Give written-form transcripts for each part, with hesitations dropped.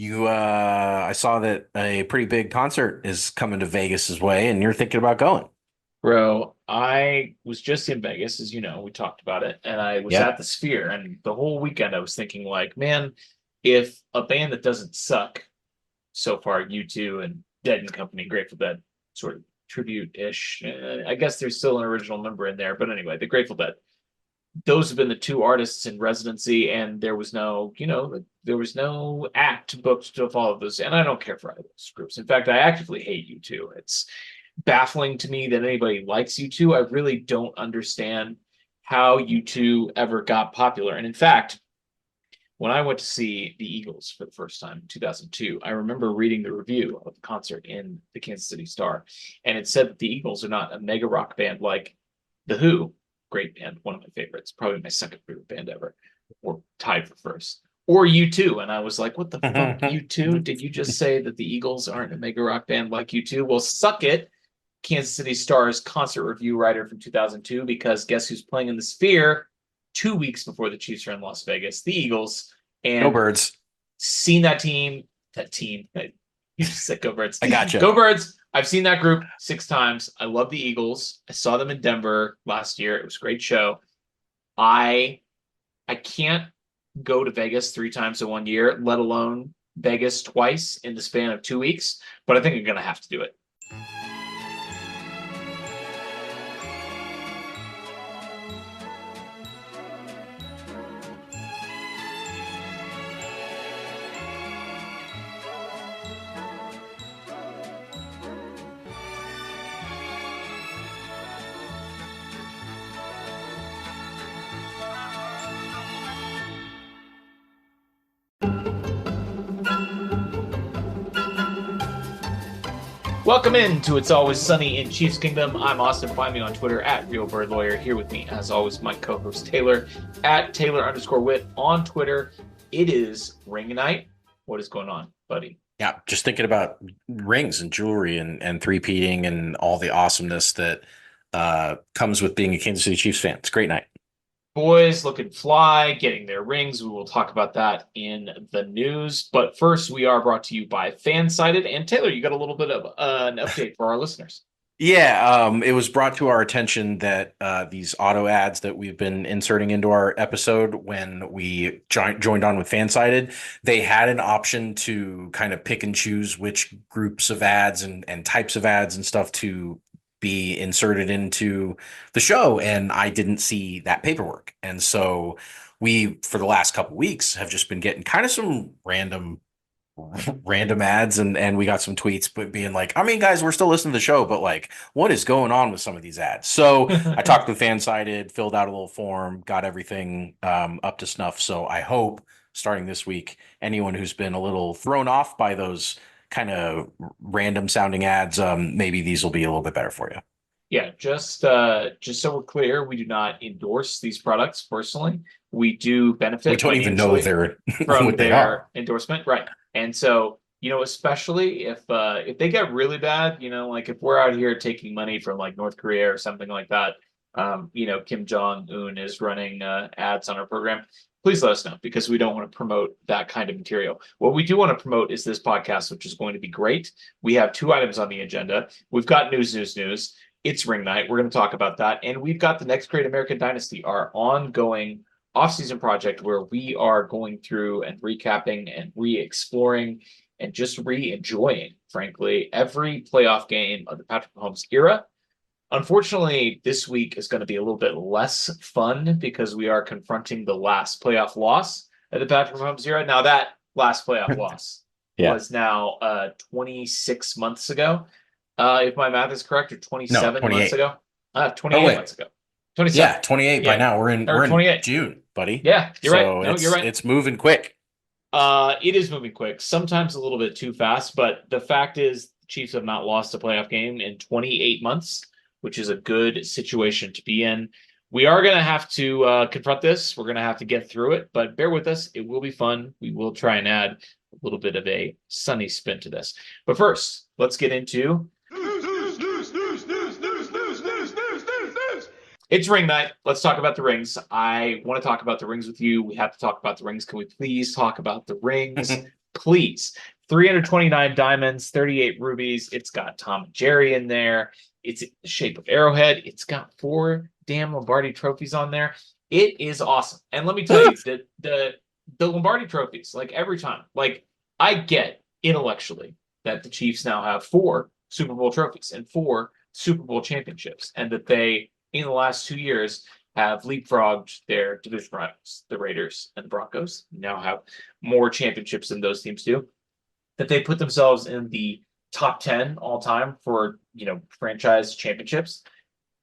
I saw that a pretty big concert is coming to Vegas' way, and you're thinking about going. Bro, I was just in Vegas, as you know, we talked about it, and I was at Yep. the Sphere, and the whole weekend I was thinking, like, man, if a band that doesn't suck so far, U2 and Dead and Company, Grateful Dead, sort of tribute-ish. I guess there's still an original member in there, but anyway, the Grateful Dead. Those have been the two artists in residency, and there was no, there was no act booked to follow those. And I don't care for either of those groups. In fact, I actively hate U2. It's baffling to me that anybody likes U2. I really don't understand how U2 ever got popular. And in fact, when I went to see the Eagles for the first time in 2002, I remember reading the review of the concert in the Kansas City Star, and it said that the Eagles are not a mega rock band like The Who, great band, one of my favorites, probably my second favorite band ever, or tied for first, or U2. And I was like, what the fuck, U2? Did you just say that the Eagles aren't a mega rock band like U2? Well, suck it, Kansas City Star's concert review writer from 2002, because guess who's playing in the Sphere 2 weeks before the Chiefs are in Las Vegas? The Eagles. Go And Birds. seen that team. You just said go Birds. I gotcha. Go Birds. I've seen that group 6 times. I love the Eagles. I saw them in Denver last year. It was a great show. I I can't go to Vegas 3 times in one year, let alone Vegas twice in the span of 2 weeks. But I think I'm gonna have to do it. Welcome in to It's Always Sunny in Chiefs Kingdom. I'm Austin. Find me on Twitter at RealBirdLawyer. Here with me, as always, my co-host Taylor at Taylor_Witt on Twitter. It is ring night. What is going on, buddy? Yeah, just thinking about rings and jewelry and three-peating and all the awesomeness that comes with being a Kansas City Chiefs fan. It's a great night. Boys looking fly, getting their rings. We will talk about that in the news. But first, we are brought to you by Fansided. And Taylor, you got a little bit of an update for our listeners. Yeah, it was brought to our attention that these auto ads that we've been inserting into our episode when we joined on with Fansided, they had an option to kind of pick and choose which groups of ads and types of ads and stuff to be inserted into the show, and I didn't see that paperwork. And so we, for the last couple weeks, have just been getting kind of some random ads and we got some tweets but being like, I mean, guys, we're still listening to the show, but like, what is going on with some of these ads? So I talked to Fansided, filled out a little form, got everything up to snuff. So I hope starting this week, anyone who's been a little thrown off by those kind of random sounding ads, maybe these will be a little bit better for you. Yeah, just so we're clear, we do not endorse these products personally. We do We benefit don't even know financially they're from what they are. their endorsement, right? And so, especially if they get really bad, like if we're out here taking money from like North Korea or something like that, Kim Jong Un is running ads on our program. Please let us know because we don't want to promote that kind of material. What we do want to promote is this podcast, which is going to be great. We have 2 items on the agenda. We've got news. It's ring night. We're going to talk about that. And we've got the Next Great American Dynasty, our ongoing offseason project where we are going through and recapping and re-exploring and just re-enjoying, frankly, every playoff game of the Patrick Mahomes era. Unfortunately, this week is going to be a little bit less fun because we are confronting the last playoff loss of the Patrick Mahomes era. Now, that last playoff loss Yeah. was now 26 months ago, if my math is correct, or No, 27 months 28. ago, Oh 28 wait. months ago, 27. Yeah, 28 by Yeah, now. We're in or we're in 28. June, buddy. Yeah, you're right. So No, you're right. it's moving quick. It is moving quick, sometimes a little bit too fast, but the fact is, the Chiefs have not lost a playoff game in 28 months, which is a good situation to be in. We are going to have to confront this. We're going to have to get through it, but bear with us. It will be fun. We will try and add a little bit of a sunny spin to this. But first, let's get into It's ring night. Let's talk about the rings. I want to talk about the rings with you. We have to talk about the rings. Can we please talk about the rings? please. 329 diamonds, 38 rubies. It's got Tom and Jerry in there. It's in the shape of Arrowhead. It's got 4 damn Lombardi trophies on there. It is awesome. And let me tell you, the Lombardi trophies, like every time, like I get intellectually that the Chiefs now have 4 Super Bowl trophies and 4 Super Bowl championships, and that they, in the last 2 years, have leapfrogged their division rivals, the Raiders and the Broncos, now have more championships than those teams do. That they put themselves in the top 10 all time for, franchise championships,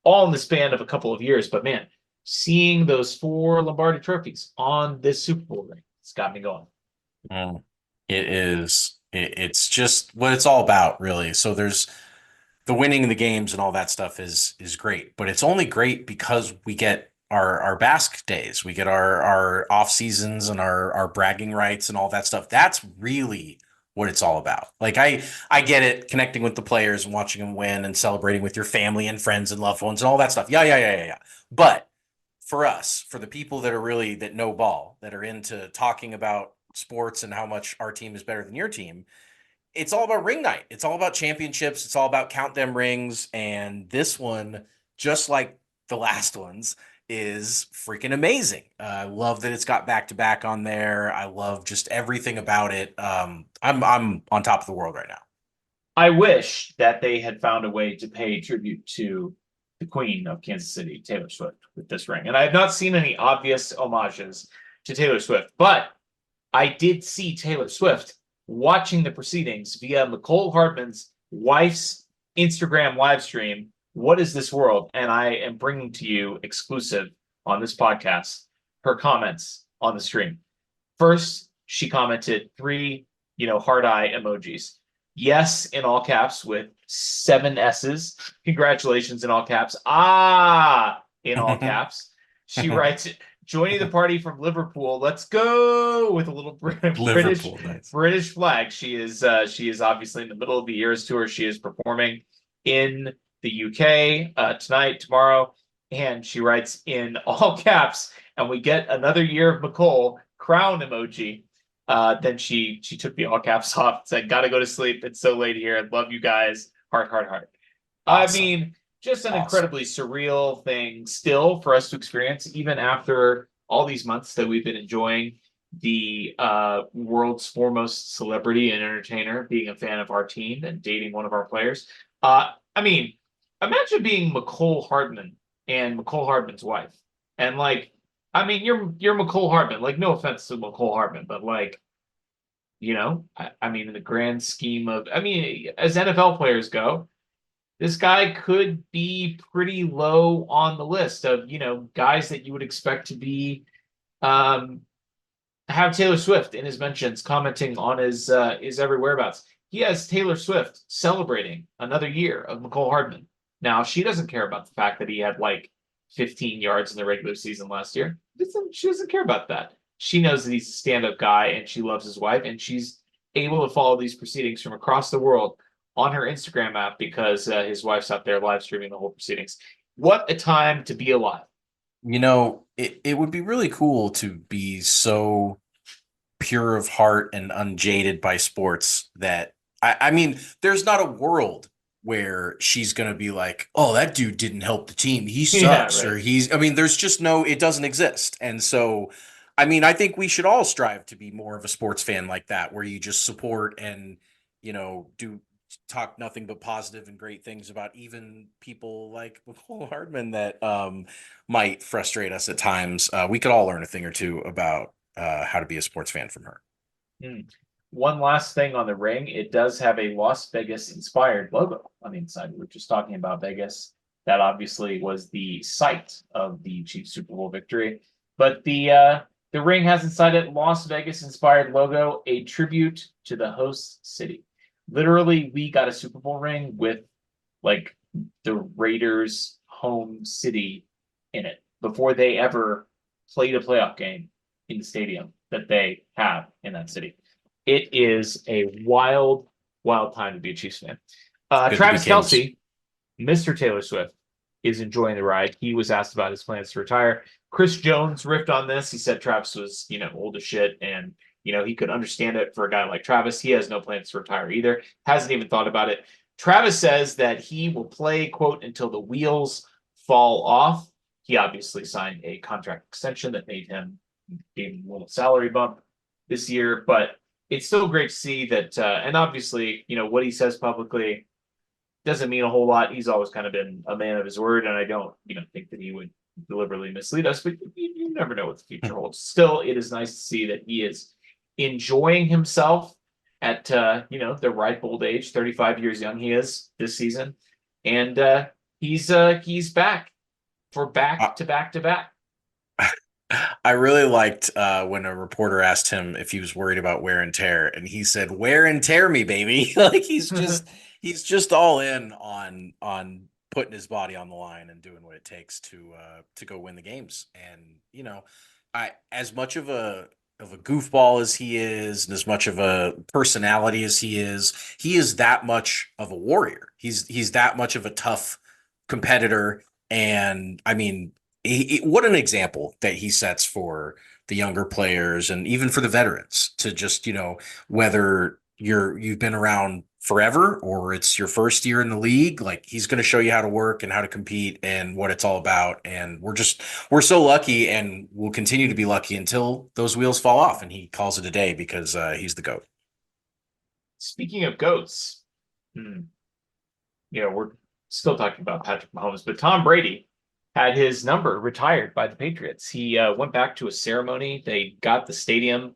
all in the span of a couple of years. But man, seeing those 4 Lombardi trophies on this Super Bowl ring, it's got me going. It is. It's just what it's all about, really. So there's the winning the games and all that stuff is great, but it's only great because we get our Basque days, we get our off seasons and our bragging rights and all that stuff. That's really what it's all about. Like I get it, connecting with the players and watching them win and celebrating with your family and friends and loved ones and all that stuff. Yeah. But for us, for the people that are really that know ball, that are into talking about sports and how much our team is better than your team, it's all about ring night. It's all about championships. It's all about count them rings. And this one, just like the last ones, is freaking amazing. I love that it's got back to back on there. I love just everything about it. I'm on top of the world right now. I wish that they had found a way to pay tribute to the Queen of Kansas City, Taylor Swift, with this ring. And I have not seen any obvious homages to Taylor Swift, but I did see Taylor Swift watching the proceedings via Nicole Hardman's wife's Instagram live stream. What is this world? And I am bringing to you exclusive on this podcast her comments on the stream. First, she commented 3, heart eye emojis. Yes, in all caps with 7 S's. Congratulations in all caps. Ah, in all caps. She writes, joining the party from Liverpool. Let's go with a little British flag. She is obviously in the middle of the Eras tour. She is performing in the UK tonight, tomorrow, and she writes in all caps. And we get another year of McCole crown emoji. Then she took the all caps off, said, "Gotta go to sleep. It's so late here. I love you guys. Heart, heart, heart." Awesome. I mean, just an incredibly surreal thing still for us to experience, even after all these months that we've been enjoying the world's foremost celebrity and entertainer being a fan of our team and dating one of our players. I mean, imagine being McCole Hardman and McCole Hardman's wife. And you're McCole Hardman. Like, no offense to McCole Hardman, but in the grand scheme of, as NFL players go, this guy could be pretty low on the list of, guys that you would expect to be, have Taylor Swift in his mentions, commenting on his every whereabouts. He has Taylor Swift celebrating another year of McCole Hardman. Now, she doesn't care about the fact that he had 15 yards in the regular season last year. She doesn't care about that. She knows that he's a stand-up guy and she loves his wife, and she's able to follow these proceedings from across the world on her Instagram app because his wife's out there live streaming the whole proceedings. What a time to be alive. It would be really cool to be so pure of heart and unjaded by sports that there's not a world where she's going to be like, oh, that dude didn't help the team. He sucks. Yeah, right. Or there's just it doesn't exist. And so, I think we should all strive to be more of a sports fan like that, where you just support and, talk nothing but positive and great things about even people like McCole Hardman that might frustrate us at times. We could all learn a thing or two about how to be a sports fan from her. One last thing on the ring, it does have a Las Vegas inspired logo on the inside. We were just talking about Vegas. That obviously was the site of the Chiefs Super Bowl victory. But the ring has inside it Las Vegas inspired logo, a tribute to the host city. Literally, we got a Super Bowl ring with the Raiders' home city in it before they ever played a playoff game in the stadium that they have in that city. It is a wild, wild time to be a Chiefs fan. Travis Kelce, Mr. Taylor Swift, is enjoying the ride. He was asked about his plans to retire. Chris Jones riffed on this. He said Travis was, old as shit and, he could understand it for a guy like Travis. He has no plans to retire either. Hasn't even thought about it. Travis says that he will play, quote, until the wheels fall off. He obviously signed a contract extension that gave him a little salary bump this year, but it's still great to see that. And obviously, what he says publicly doesn't mean a whole lot. He's always kind of been a man of his word, and I don't, think that he would deliberately mislead us, but you never know what the future holds. Still, it is nice to see that he is enjoying himself at the ripe old age, 35 years young he is this season, and he's back for back to back to back. I really liked when a reporter asked him if he was worried about wear and tear, and he said, "Wear and tear me, baby." Like he's just all in on putting his body on the line and doing what it takes to go win the games. And I as much of a goofball as he is, and as much of a personality as he is that much of a warrior. He's that much of a tough competitor, and I mean, what an example that he sets for the younger players and even for the veterans to just, whether you've been around forever or it's your first year in the league, like he's going to show you how to work and how to compete and what it's all about. And we're so lucky, and we'll continue to be lucky until those wheels fall off and he calls it a day, because he's the GOAT. Speaking of goats, we're still talking about Patrick Mahomes, but Tom Brady had his number retired by the Patriots. He went back to a ceremony. They got the stadium,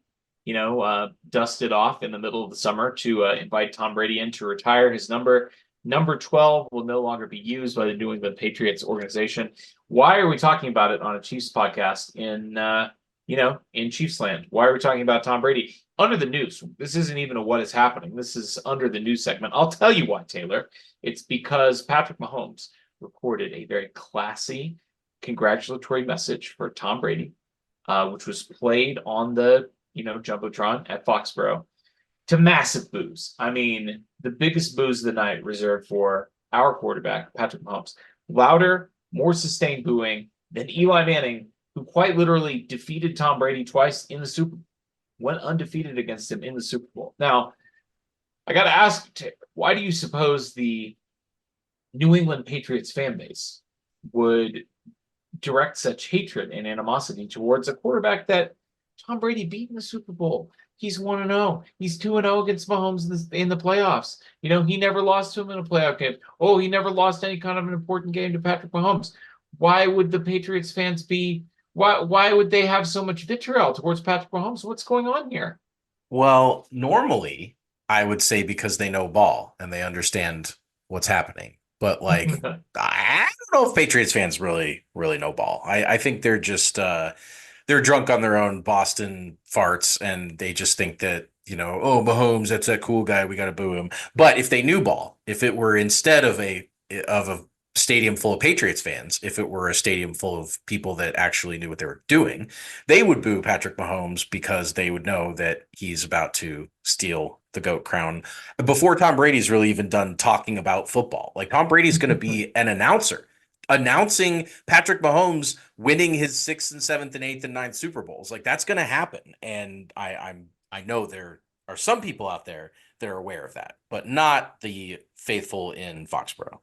dusted off in the middle of the summer to invite Tom Brady in to retire his number. Number 12 will no longer be used by the New England Patriots organization. Why are we talking about it on a Chiefs podcast in Chiefs land? Why are we talking about Tom Brady? Under the news. This isn't even a what is happening. This is under the news segment. I'll tell you why, Taylor. It's because Patrick Mahomes recorded a very classy congratulatory message for Tom Brady, which was played on the Jumbotron at Foxborough to massive boos. I mean, the biggest boos of the night reserved for our quarterback, Patrick Mahomes. Louder, more sustained booing than Eli Manning, who quite literally defeated Tom Brady twice in the Super Bowl, went undefeated against him in the Super Bowl. Now, I got to ask, why do you suppose the New England Patriots fan base would direct such hatred and animosity towards a quarterback that Tom Brady beat in the Super Bowl? He's 1-0. He's 2-0 against Mahomes in the playoffs. He never lost to him in a playoff game. Oh, he never lost any kind of an important game to Patrick Mahomes. Why would the Patriots fans why would they have so much vitriol towards Patrick Mahomes? What's going on here? Well, normally I would say because they know ball and they understand what's happening. But like, I don't know if Patriots fans really, really know ball. I think they're just they're drunk on their own Boston farts, and they just think that, oh, Mahomes, that's that cool guy, we got to boo him. But if they knew ball, if it were instead of a stadium full of Patriots fans, if it were a stadium full of people that actually knew what they were doing, they would boo Patrick Mahomes because they would know that he's about to steal the GOAT crown before Tom Brady's really even done talking about football. Like, Tom Brady's going to be an announcer announcing Patrick Mahomes winning his 6th and 7th and 8th and 9th Super Bowls. Like, that's going to happen. And I know there are some people out there that are aware of that, but not the faithful in Foxborough.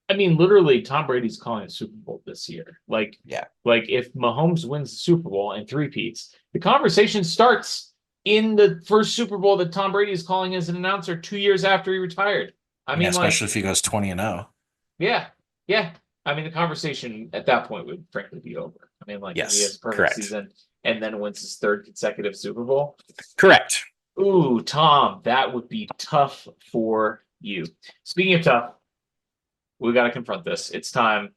I mean, literally, Tom Brady's calling a Super Bowl this year. Like, yeah, like if Mahomes wins the Super Bowl and three-peats, the conversation starts in the first Super Bowl that Tom Brady is calling as an announcer 2 years after he retired. I mean, especially if he goes 20-0. Yeah. I mean, the conversation at that point would frankly be over. I mean, yes, he has a perfect correct. season and then wins his 3rd consecutive Super Bowl. Correct. Ooh, Tom, that would be tough for you. Speaking of tough, we got to confront this. It's time.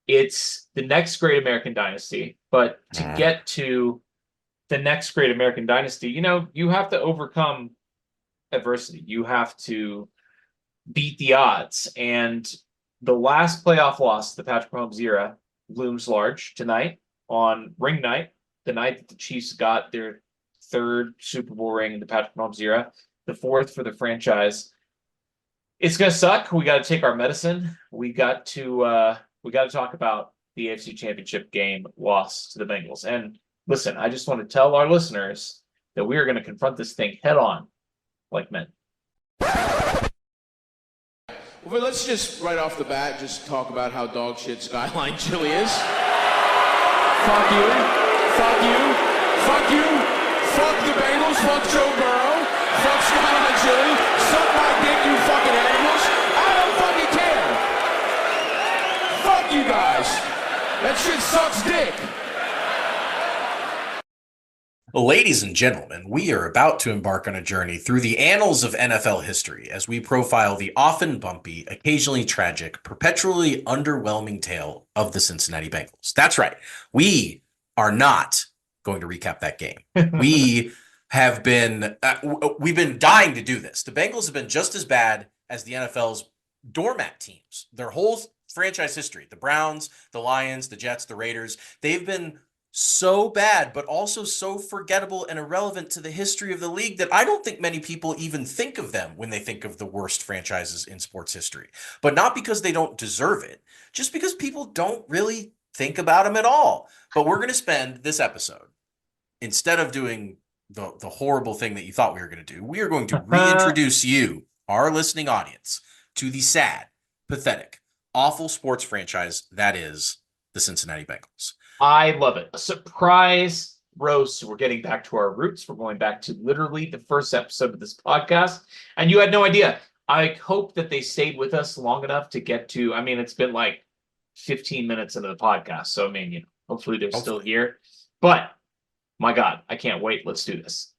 It's the next great American dynasty. But to get to the next great American dynasty, you have to overcome adversity. You have to beat the odds. And the last playoff loss, the Patrick Mahomes era, looms large tonight on ring night, the night that the Chiefs got their 3rd Super Bowl ring in the Patrick Mahomes era, the 4th for the franchise. It's gonna suck. We got to take our medicine. We got to talk about the AFC Championship game loss to the Bengals. And listen, I just want to tell our listeners that we are going to confront this thing head on like men. Well, let's just right off the bat just talk about how dog shit Skyline Chili is. Fuck you. Fuck you. Fuck you. Fuck the Bengals. Fuck Joe Burrow. Fuck Skyline Chili. Suck my dick, you fucking animals. I don't fucking care. Fuck you guys. That shit sucks dick. Ladies and gentlemen, we are about to embark on a journey through the annals of NFL history as we profile the often bumpy, occasionally tragic, perpetually underwhelming tale of the Cincinnati Bengals. That's right. We are not going to recap that game. We have been, we've been dying to do this. The Bengals have been just as bad as the NFL's doormat teams. Their whole franchise history, the Browns, the Lions, the Jets, the Raiders, they've been so bad, but also so forgettable and irrelevant to the history of the league that I don't think many people even think of them when they think of the worst franchises in sports history. But not because they don't deserve it, just because people don't really think about them at all. But we're going to spend this episode, instead of doing the horrible thing that you thought we were going to do, we are going to reintroduce you, our listening audience, to the sad, pathetic, awful sports franchise that is the Cincinnati Bengals. I love it. A surprise roast. We're getting back to our roots. We're going back to literally the first episode of this podcast. And you had no idea. I hope that they stayed with us long enough to get to, I mean, it's been like 15 minutes into the podcast. So, I mean, hopefully they're still here. But my God, I can't wait. Let's do this.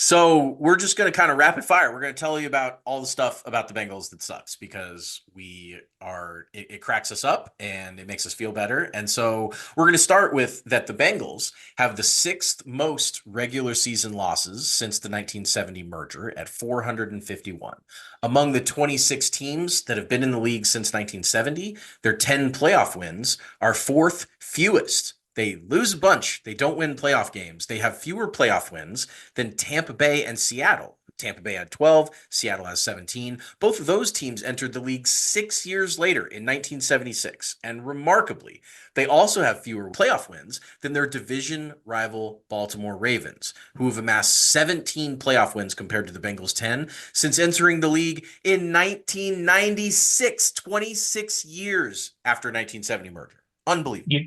So we're just going to kind of rapid fire. We're going to tell you about all the stuff about the Bengals that sucks because it cracks us up and it makes us feel better. And so we're going to start with that the Bengals have the 6th most regular season losses since the 1970 merger at 451. Among the 26 teams that have been in the league since 1970, their 10 playoff wins are 4th fewest. They lose a bunch. They don't win playoff games. They have fewer playoff wins than Tampa Bay and Seattle. Tampa Bay had 12. Seattle has 17. Both of those teams entered the league 6 years later in 1976. And remarkably, they also have fewer playoff wins than their division rival Baltimore Ravens, who have amassed 17 playoff wins compared to the Bengals' 10 since entering the league in 1996, 26 years after 1970 merger. Unbelievable.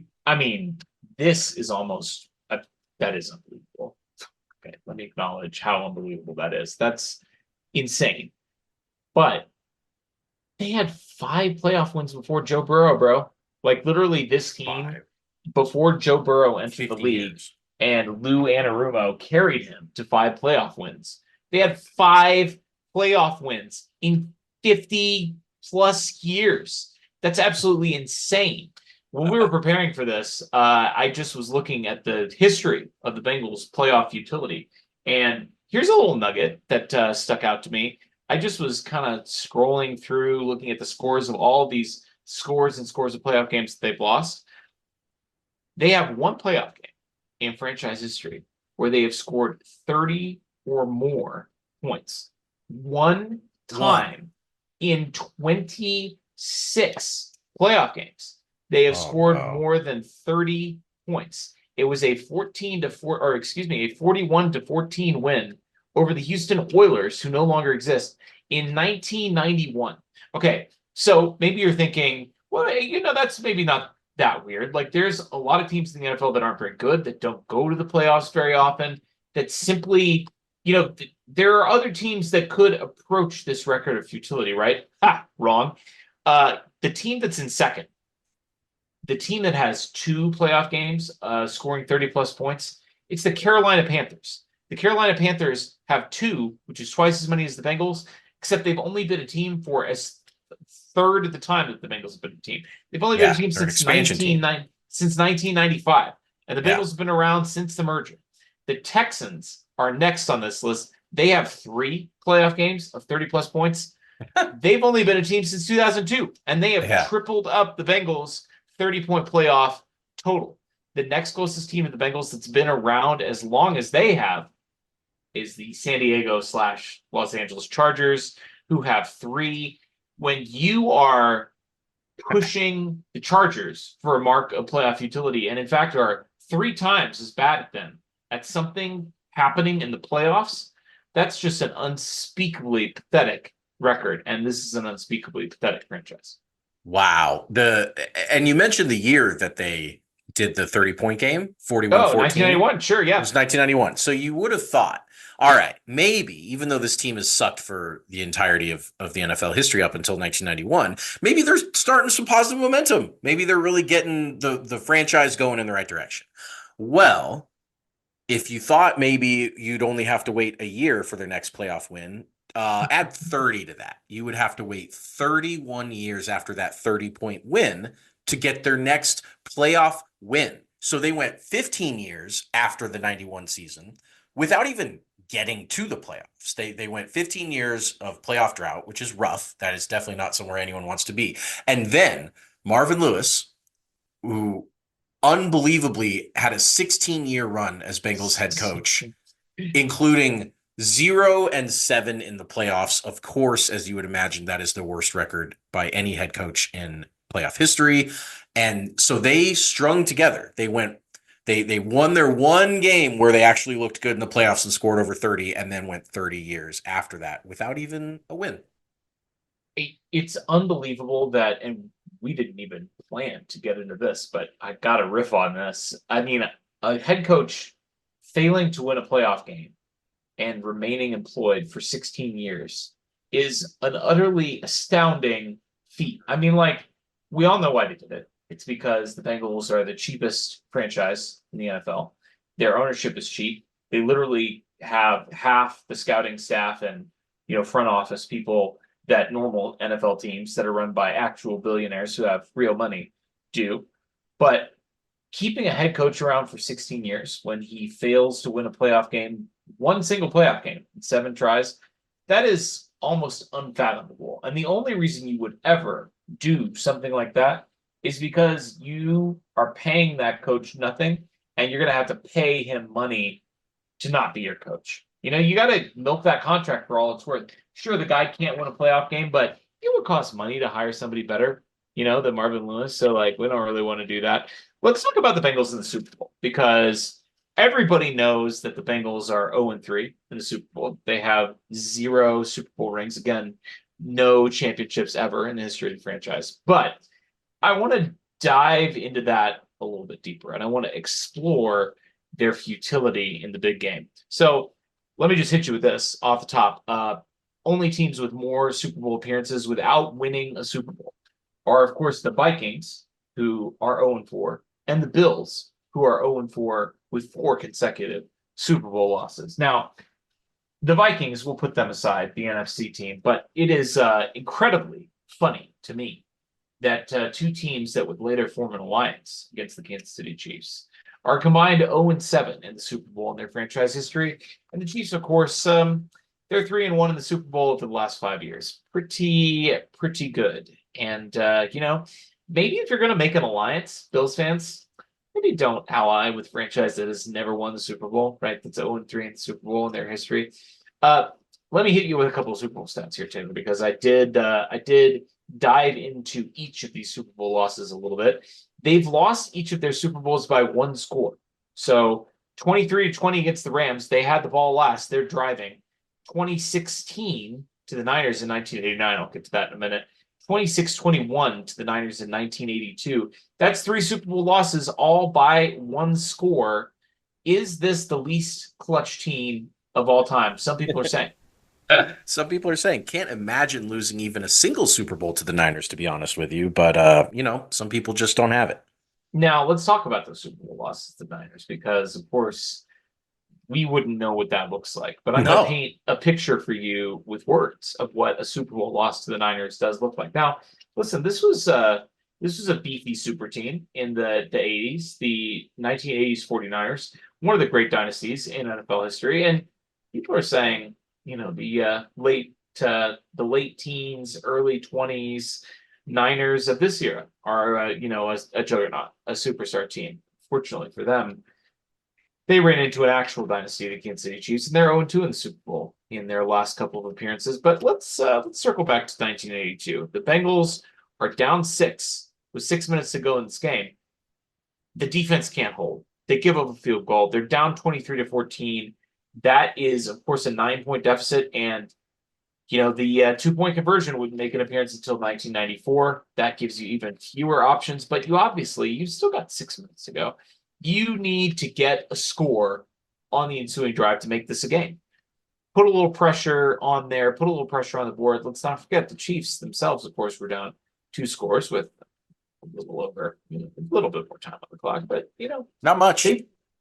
This is almost, that is unbelievable. Okay, let me acknowledge how unbelievable that is. That's insane. But they had 5 playoff wins before Joe Burrow, bro. Like, literally, this team, before Joe Burrow entered the league, and Lou Anarumo carried him to 5 playoff wins. They had 5 playoff wins in 50-plus years. That's absolutely insane. When we were preparing for this, I just was looking at the history of the Bengals' playoff utility. And here's a little nugget that stuck out to me. I just was kind of scrolling through, looking at the scores of all these scores and scores of playoff games that they've lost. They have one playoff game in franchise history where they have scored 30 or more points. One time in 26 playoff games. They have scored more than 30 points. It was a 41-14 win over the Houston Oilers, who no longer exist, in 1991. Okay, so maybe you're thinking, well, that's maybe not that weird. Like, there's a lot of teams in the NFL that aren't very good, that don't go to the playoffs very often, that simply, there are other teams that could approach this record of futility, right? Wrong. The team that's in second, the team that has 2 playoff games scoring 30-plus points, it's the Carolina Panthers. The Carolina Panthers have 2, which is twice as many as the Bengals, except they've only been a team for a third of the time that the Bengals have been a team. They've only been a team since 1995, and the Bengals have been around since the merger. The Texans are next on this list. They have 3 playoff games of 30-plus points. They've only been a team since 2002, and they have tripled up the Bengals' 30-point playoff total. The next closest team of the Bengals that's been around as long as they have is the San Diego/Los Angeles Chargers, who have 3. When you are pushing the Chargers for a mark of playoff utility, and in fact are 3 times as bad at them at something happening in the playoffs, that's just an unspeakably pathetic record. And this is an unspeakably pathetic franchise. Wow. And you mentioned the year that they did the 30-point game, 41-14. 1991. Sure, yeah. It was 1991. So you would have thought, all right, maybe, even though this team has sucked for the entirety of the NFL history up until 1991, maybe they're starting some positive momentum. Maybe they're really getting the franchise going in the right direction. Well, if you thought maybe you'd only have to wait a year for their next playoff win, add 30 to that. You would have to wait 31 years after that 30-point win to get their next playoff win. So they went 15 years after the 91 season without even getting to the playoffs. They went 15 years of playoff drought, which is rough. That is definitely not somewhere anyone wants to be. And then Marvin Lewis, who unbelievably had a 16-year run as Bengals head coach, including 0-7 in the playoffs. Of course, as you would imagine, that is the worst record by any head coach in playoff history. And so they strung together. They won their one game where they actually looked good in the playoffs and scored over 30, and then went 30 years after that without even a win. It's unbelievable that, and we didn't even plan to get into this, but I got to riff on this. I mean, a head coach failing to win a playoff game and remaining employed for 16 years is an utterly astounding feat. I mean, like, we all know why they did it. It's because the Bengals are the cheapest franchise in the NFL. Their ownership is cheap. They literally have half the scouting staff and, front office people that normal NFL teams that are run by actual billionaires who have real money do. But keeping a head coach around for 16 years when he fails to win a playoff game, one single playoff game in 7 tries, that is almost unfathomable. And the only reason you would ever do something like that is because you are paying that coach nothing, and you're going to have to pay him money to not be your coach. You got to milk that contract for all it's worth. Sure, the guy can't win a playoff game, but it would cost money to hire somebody better, than Marvin Lewis. So, we don't really want to do that. Let's talk about the Bengals in the Super Bowl, because everybody knows that the Bengals are 0-3 in the Super Bowl. They have 0 Super Bowl rings. Again, no championships ever in the history of the franchise. But I want to dive into that a little bit deeper, and I want to explore their futility in the big game. So let me just hit you with this off the top. Only teams with more Super Bowl appearances without winning a Super Bowl are, of course, the Vikings, who are 0-4, and the Bills, who are 0-4 with 4 consecutive Super Bowl losses. Now, the Vikings, we'll put them aside, the NFC team, but it is incredibly funny to me that 2 teams that would later form an alliance against the Kansas City Chiefs are combined 0-7 in the Super Bowl in their franchise history. And the Chiefs, of course, they're 3-1 in the Super Bowl over the last 5 years. Pretty good. And, maybe if you're going to make an alliance, Bills fans, maybe don't ally with a franchise that has never won the Super Bowl, right? That's 0-3 in the Super Bowl in their history. Let me hit you with a couple of Super Bowl stats here, Taylor, because I did dive into each of these Super Bowl losses a little bit. They've lost each of their Super Bowls by 1 score. So 23-20 against the Rams, they had the ball last. They're driving. 2016 to the Niners in 1989. I'll get to that in a minute. 26-21 to the Niners in 1982. That's 3 Super Bowl losses, all by 1 score. Is this the least clutch team of all time? Some people are saying. Some people are saying, can't imagine losing even a single Super Bowl to the Niners, to be honest with you. But, some people just don't have it. Now, let's talk about those Super Bowl losses to the Niners, because, of course, we wouldn't know what that looks like. But I'm going to paint a picture for you with words of what a Super Bowl loss to the Niners does look like. Now, listen, this was a beefy super team in the 80s, the 1980s 49ers, one of the great dynasties in NFL history. And people are saying, the late teens, early 20s Niners of this era are, a juggernaut, a superstar team. Fortunately for them, they ran into an actual dynasty, the Kansas City Chiefs, and they're 0-2 in the Super Bowl in their last couple of appearances. But let's circle back to 1982. The Bengals are down 6 with 6 minutes to go in this game. The defense can't hold. They give up a field goal. They're down 23-14. That is, of course, a 9-point deficit. And, the 2-point conversion wouldn't make an appearance until 1994. That gives you even fewer options. But you've still got 6 minutes to go. You need to get a score on the ensuing drive to make this a game. Put a little pressure on there, put a little pressure on the board. Let's not forget the Chiefs themselves, of course, were down 2 scores with a little over, a little bit more time on the clock, but Not much.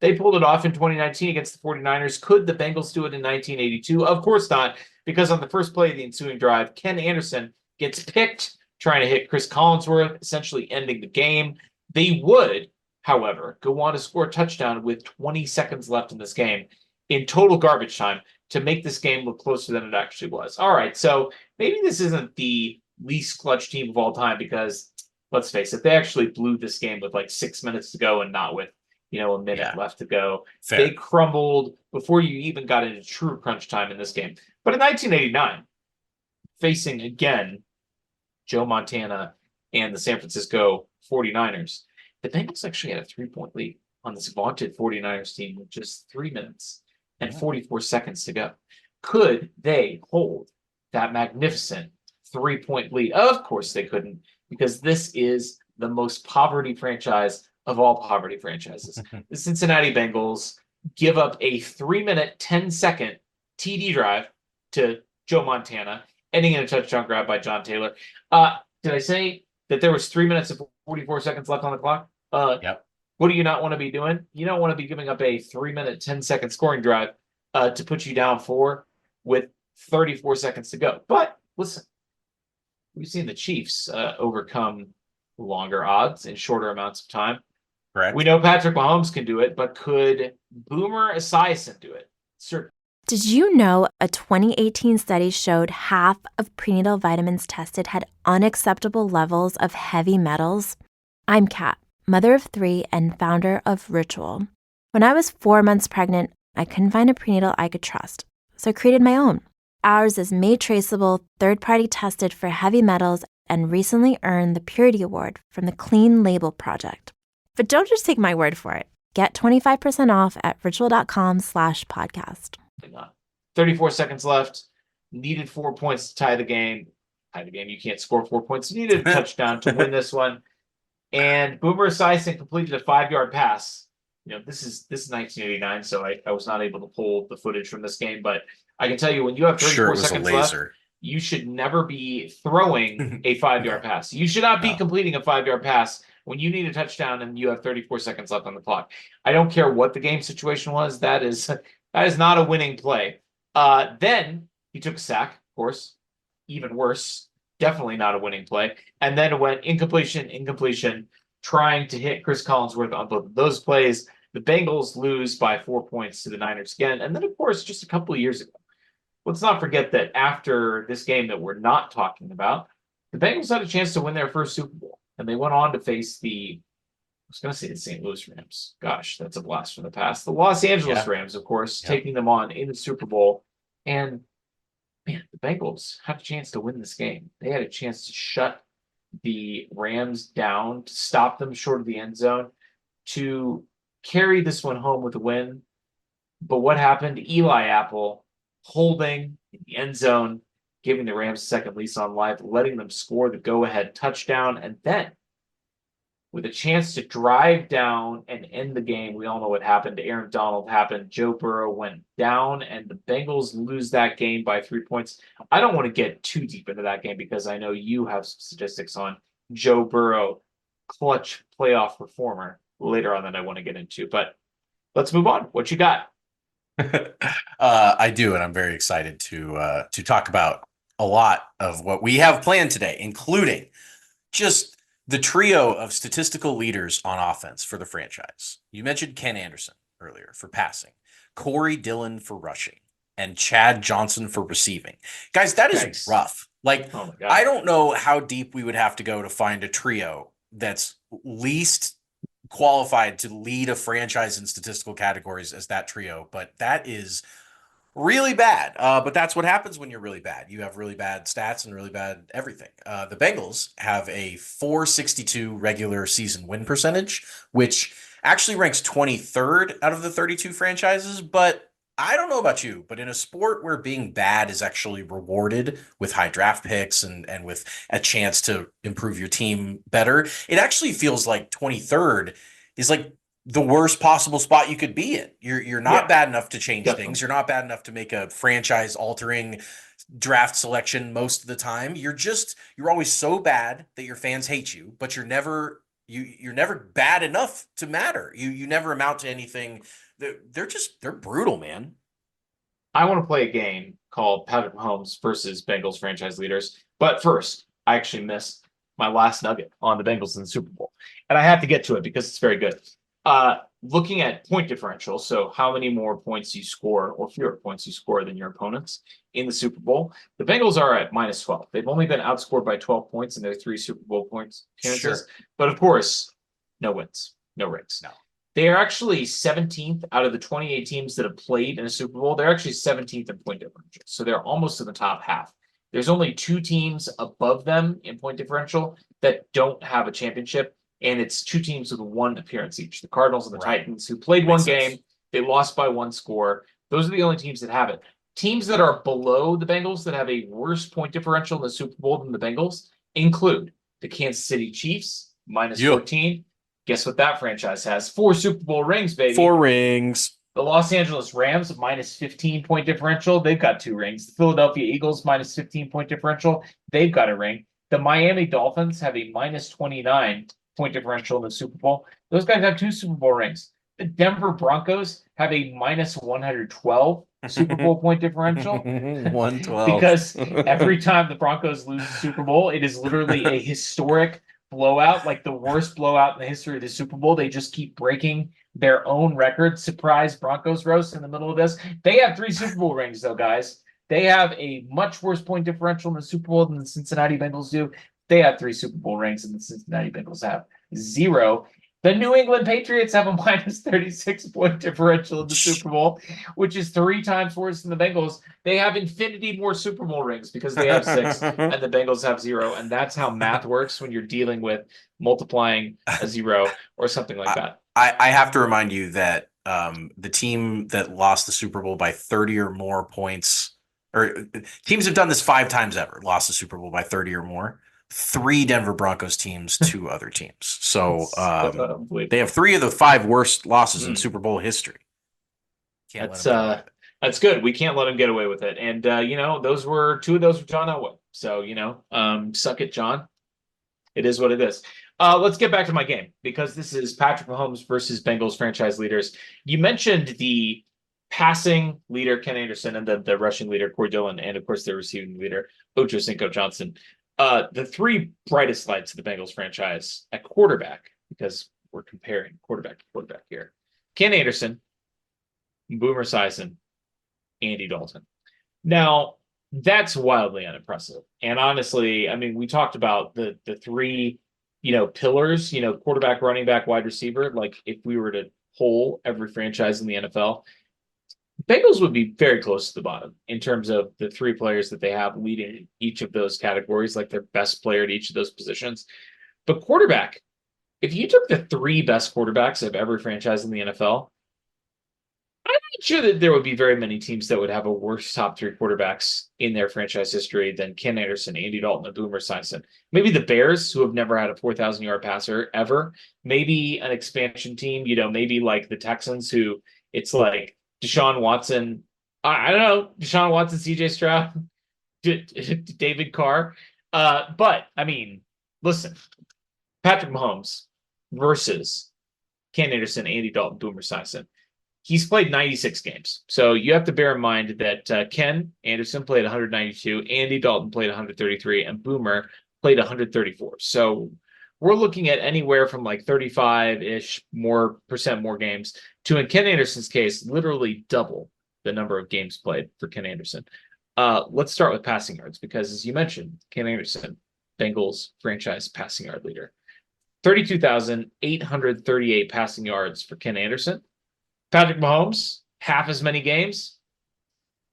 they pulled it off in 2019 against the 49ers. Could the Bengals do it in 1982? Of course not, because on the first play of the ensuing drive, Ken Anderson gets picked trying to hit Chris Collinsworth, essentially ending the game. They would, however, go on to score a touchdown with 20 seconds left in this game in total garbage time to make this game look closer than it actually was. All right, so maybe this isn't the least clutch team of all time because, let's face it, they actually blew this game with like 6 minutes to go and not with, a minute left to go. Fair. They crumbled before you even got into true crunch time in this game. But in 1989, facing again Joe Montana and the San Francisco 49ers, the Bengals actually had a 3-point lead on this vaunted 49ers team with just 3 minutes and 44 seconds to go. Could they hold that magnificent 3-point lead? Of course they couldn't, because this is the most poverty franchise of all poverty franchises. The Cincinnati Bengals give up a 3-minute, 10-second TD drive to Joe Montana, ending in a touchdown grab by John Taylor. Did I say that there was 3 minutes and 44 seconds left on the clock? Yep. What do you not want to be doing? You don't want to be giving up a 3-minute, 10-second scoring drive to put you down 4 with 34 seconds to go. But listen, we've seen the Chiefs overcome longer odds in shorter amounts of time. Correct. We know Patrick Mahomes can do it, but could Boomer Esiason do it? Certainly. Did you know a 2018 study showed half of prenatal vitamins tested had unacceptable levels of heavy metals? I'm Kat, mother of 3 and founder of Ritual. When I was 4 months pregnant, I couldn't find a prenatal I could trust, so I created my own. Ours is made traceable, third-party tested for heavy metals, and recently earned the Purity Award from the Clean Label Project. But don't just take my word for it. Get 25% off at ritual.com/podcast. 34 seconds left. Needed 4 points to tie the game. You can't score 4 points. You needed a touchdown to win this one. And Boomer Esiason completed a 5-yard pass. This is 1989, so I was not able to pull the footage from this game. But I can tell you, when you have 34 seconds left, you should never be throwing a 5-yard pass. You should not be completing a 5-yard pass when you need a touchdown and you have 34 seconds left on the clock. I don't care what the game situation was. That is not a winning play. Then he took a sack, of course. Even worse. Definitely not a winning play. And then it went incompletion, trying to hit Chris Collinsworth on both of those plays. The Bengals lose by 4 points to the Niners again. And then, of course, just a couple of years ago, let's not forget that after this game that we're not talking about, the Bengals had a chance to win their first Super Bowl. And they went on to face the St. Louis Rams. Gosh, that's a blast from the past. The Los Angeles Rams, of course, taking them on in the Super Bowl. And, man, the Bengals had a chance to win this game. They had a chance to shut the Rams down, to stop them short of the end zone, to carry this one home with a win. But what happened? Eli Apple holding in the end zone, giving the Rams a second lease on life, letting them score the go-ahead touchdown, and then with a chance to drive down and end the game. We all know what happened. Aaron Donald happened. Joe Burrow went down, and the Bengals lose that game by 3 points. I don't want to get too deep into that game because I know you have some statistics on Joe Burrow, clutch playoff performer, later on that I want to get into. But let's move on. What you got? I do, and I'm very excited to talk about a lot of what we have planned today, including just the trio of statistical leaders on offense for the franchise. You mentioned Ken Anderson earlier for passing, Corey Dillon for rushing, and Chad Johnson for receiving. Guys, that is rough. Like, Oh my God. I don't know how deep we would have to go to find a trio that's least qualified to lead a franchise in statistical categories as that trio, but that is really bad. But that's what happens when you're really bad. You have really bad stats and really bad everything. The Bengals have a 462 regular season win percentage, which actually ranks 23rd out of the 32 franchises, but I don't know about you, but in a sport where being bad is actually rewarded with high draft picks and with a chance to improve your team better, it actually feels like 23rd is like the worst possible spot you could be in. You're not Yeah, bad enough to change definitely. things. You're not bad enough to make a franchise altering draft selection most of the time. You're always so bad that your fans hate you, but you're never bad enough to matter. You never amount to anything. They're brutal, man. I want to play a game called Patrick Mahomes versus Bengals franchise leaders. But first, I actually missed my last nugget on the Bengals in the Super Bowl. And I have to get to it because it's very good. Looking at point differential, so how many more points you score or fewer points you score than your opponents in the Super Bowl, the Bengals are at minus 12. They've only been outscored by 12 points in their 3 Super Bowl points appearances. Sure. But of course, no wins, no rings. No. They are actually 17th out of the 28 teams that have played in a Super Bowl. They're actually 17th in point differential. So they're almost in the top half. There's only 2 teams above them in point differential that don't have a championship. And it's 2 teams with 1 appearance each. The Cardinals and the Titans, who played Makes 1 sense. game. They lost by 1 score. Those are the only teams that have it. Teams that are below the Bengals that have a worse point differential in the Super Bowl than the Bengals include the Kansas City Chiefs, minus 14. Guess what that franchise has? 4 Super Bowl rings, baby. 4 rings. The Los Angeles Rams, minus 15 point differential. They've got 2 rings. The Philadelphia Eagles, minus 15 point differential. They've got a ring. The Miami Dolphins have a minus 29 point differential in the Super Bowl. Those guys have 2 Super Bowl rings. The Denver Broncos have a minus 112 Super Bowl point differential. 112. Because every time the Broncos lose the Super Bowl, it is literally a historic blowout, like the worst blowout in the history of the Super Bowl. They just keep breaking their own record. Surprise Broncos roast in the middle of this. They have 3 Super Bowl rings, though, guys. They have a much worse point differential in the Super Bowl than the Cincinnati Bengals do. They have 3 Super Bowl rings, and the Cincinnati Bengals have 0. The New England Patriots have a minus 36 point differential in the Super Bowl, which is 3 times worse than the Bengals. They have infinity more Super Bowl rings because they have 6 and the Bengals have 0. And that's how math works when you're dealing with multiplying a 0 or something like that. I have to remind you that the team that lost the Super Bowl by 30 or more points, or teams have done this 5 times ever, lost the Super Bowl by 30 or more. 3 Denver Broncos teams, 2 other teams. So they have 3 of the 5 worst losses in Super Bowl history. That's good. We can't let them get away with it. And those were 2 of those were John Elway. So suck it, John. It is what it is. Let's get back to my game because this is Patrick Mahomes versus Bengals franchise leaders. You mentioned the passing leader Ken Anderson and the rushing leader Corey Dillon, and of course the receiving leader Ocho Cinco Johnson. The 3 brightest lights of the Bengals franchise at quarterback, because we're comparing quarterback to quarterback here. Ken Anderson, Boomer Esiason, Andy Dalton. Now, that's wildly unimpressive. And honestly, I mean, we talked about the 3, pillars, quarterback, running back, wide receiver. Like if we were to poll every franchise in the NFL, Bengals would be very close to the bottom in terms of the 3 players that they have leading each of those categories, like their best player at each of those positions. But quarterback, if you took the 3 best quarterbacks of every franchise in the NFL, I'm not sure that there would be very many teams that would have a worse top 3 quarterbacks in their franchise history than Ken Anderson, Andy Dalton, and Boomer Esiason. Maybe the Bears, who have never had a 4,000-yard passer ever. Maybe an expansion team, maybe like the Texans, who it's like Deshaun Watson, I don't know, Deshaun Watson, CJ Stroud, David Carr. But, I mean, listen, Patrick Mahomes versus Ken Anderson, Andy Dalton, Boomer Esiason. He's played 96 games. So you have to bear in mind that Ken Anderson played 192, Andy Dalton played 133, and Boomer played 134. So we're looking at anywhere from like 35-ish more games to, in Ken Anderson's case, literally double the number of games played for Ken Anderson. Let's start with passing yards because, as you mentioned, Ken Anderson, Bengals franchise passing yard leader. 32,838 passing yards for Ken Anderson. Patrick Mahomes, half as many games,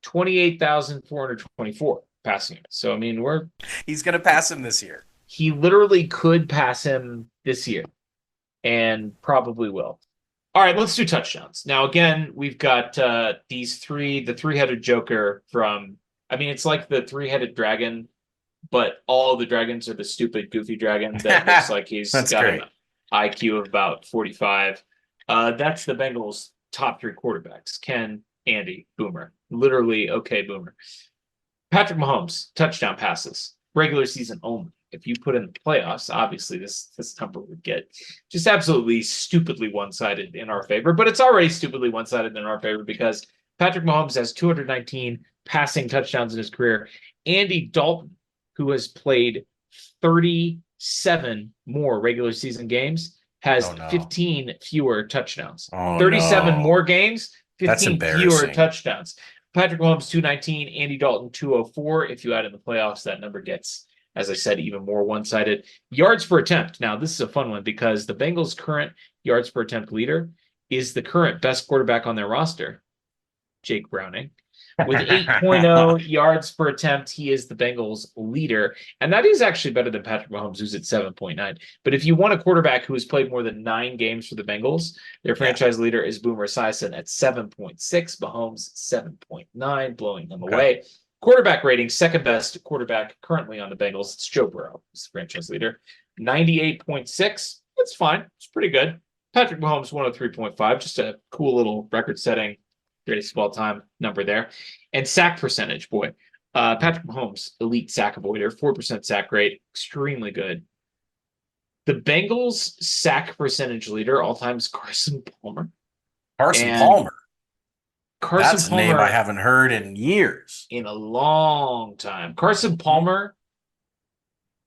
28,424 passing yards. So, I mean, he's going to pass him this year. He literally could pass him this year and probably will. All right, let's do touchdowns. Now, again, we've got the three-headed Joker it's like the three-headed dragon, but all the dragons are the stupid, goofy dragon that looks like he's That's got great. an IQ of about 45. That's the Bengals' top three quarterbacks: Ken, Andy, Boomer. Literally, okay, Boomer. Patrick Mahomes, touchdown passes, regular season only. If you put in the playoffs, obviously this number would get just absolutely stupidly one-sided in our favor, but it's already stupidly one-sided in our favor because Patrick Mahomes has 219 passing touchdowns in his career. Andy Dalton, who has played 37 more regular season games, has 15 fewer touchdowns. 37 more games, 15 fewer touchdowns. Patrick Mahomes, 219, Andy Dalton, 204. If you add in the playoffs, that number gets, as I said, even more one-sided. Yards per attempt. Now, this is a fun one because the Bengals' current yards per attempt leader is the current best quarterback on their roster, Jake Browning. With 8.0 yards per attempt, he is the Bengals' leader. And that is actually better than Patrick Mahomes, who's at 7.9. But if you want a quarterback who has played more than 9 games for the Bengals, their franchise leader is Boomer Esiason at 7.6. Mahomes, 7.9, blowing them away. Quarterback rating, second best quarterback currently on the Bengals. It's Joe Burrow, who's the franchise leader. 98.6. That's fine. It's pretty good. Patrick Mahomes, 103.5. Just a cool little record-setting, greatest of all time number there. And sack percentage, boy. Patrick Mahomes, elite sack avoider, 4% sack rate, extremely good. The Bengals' sack percentage leader all time is Carson Palmer. Carson Palmer. That's a name I haven't heard in years. In a long time. Carson Palmer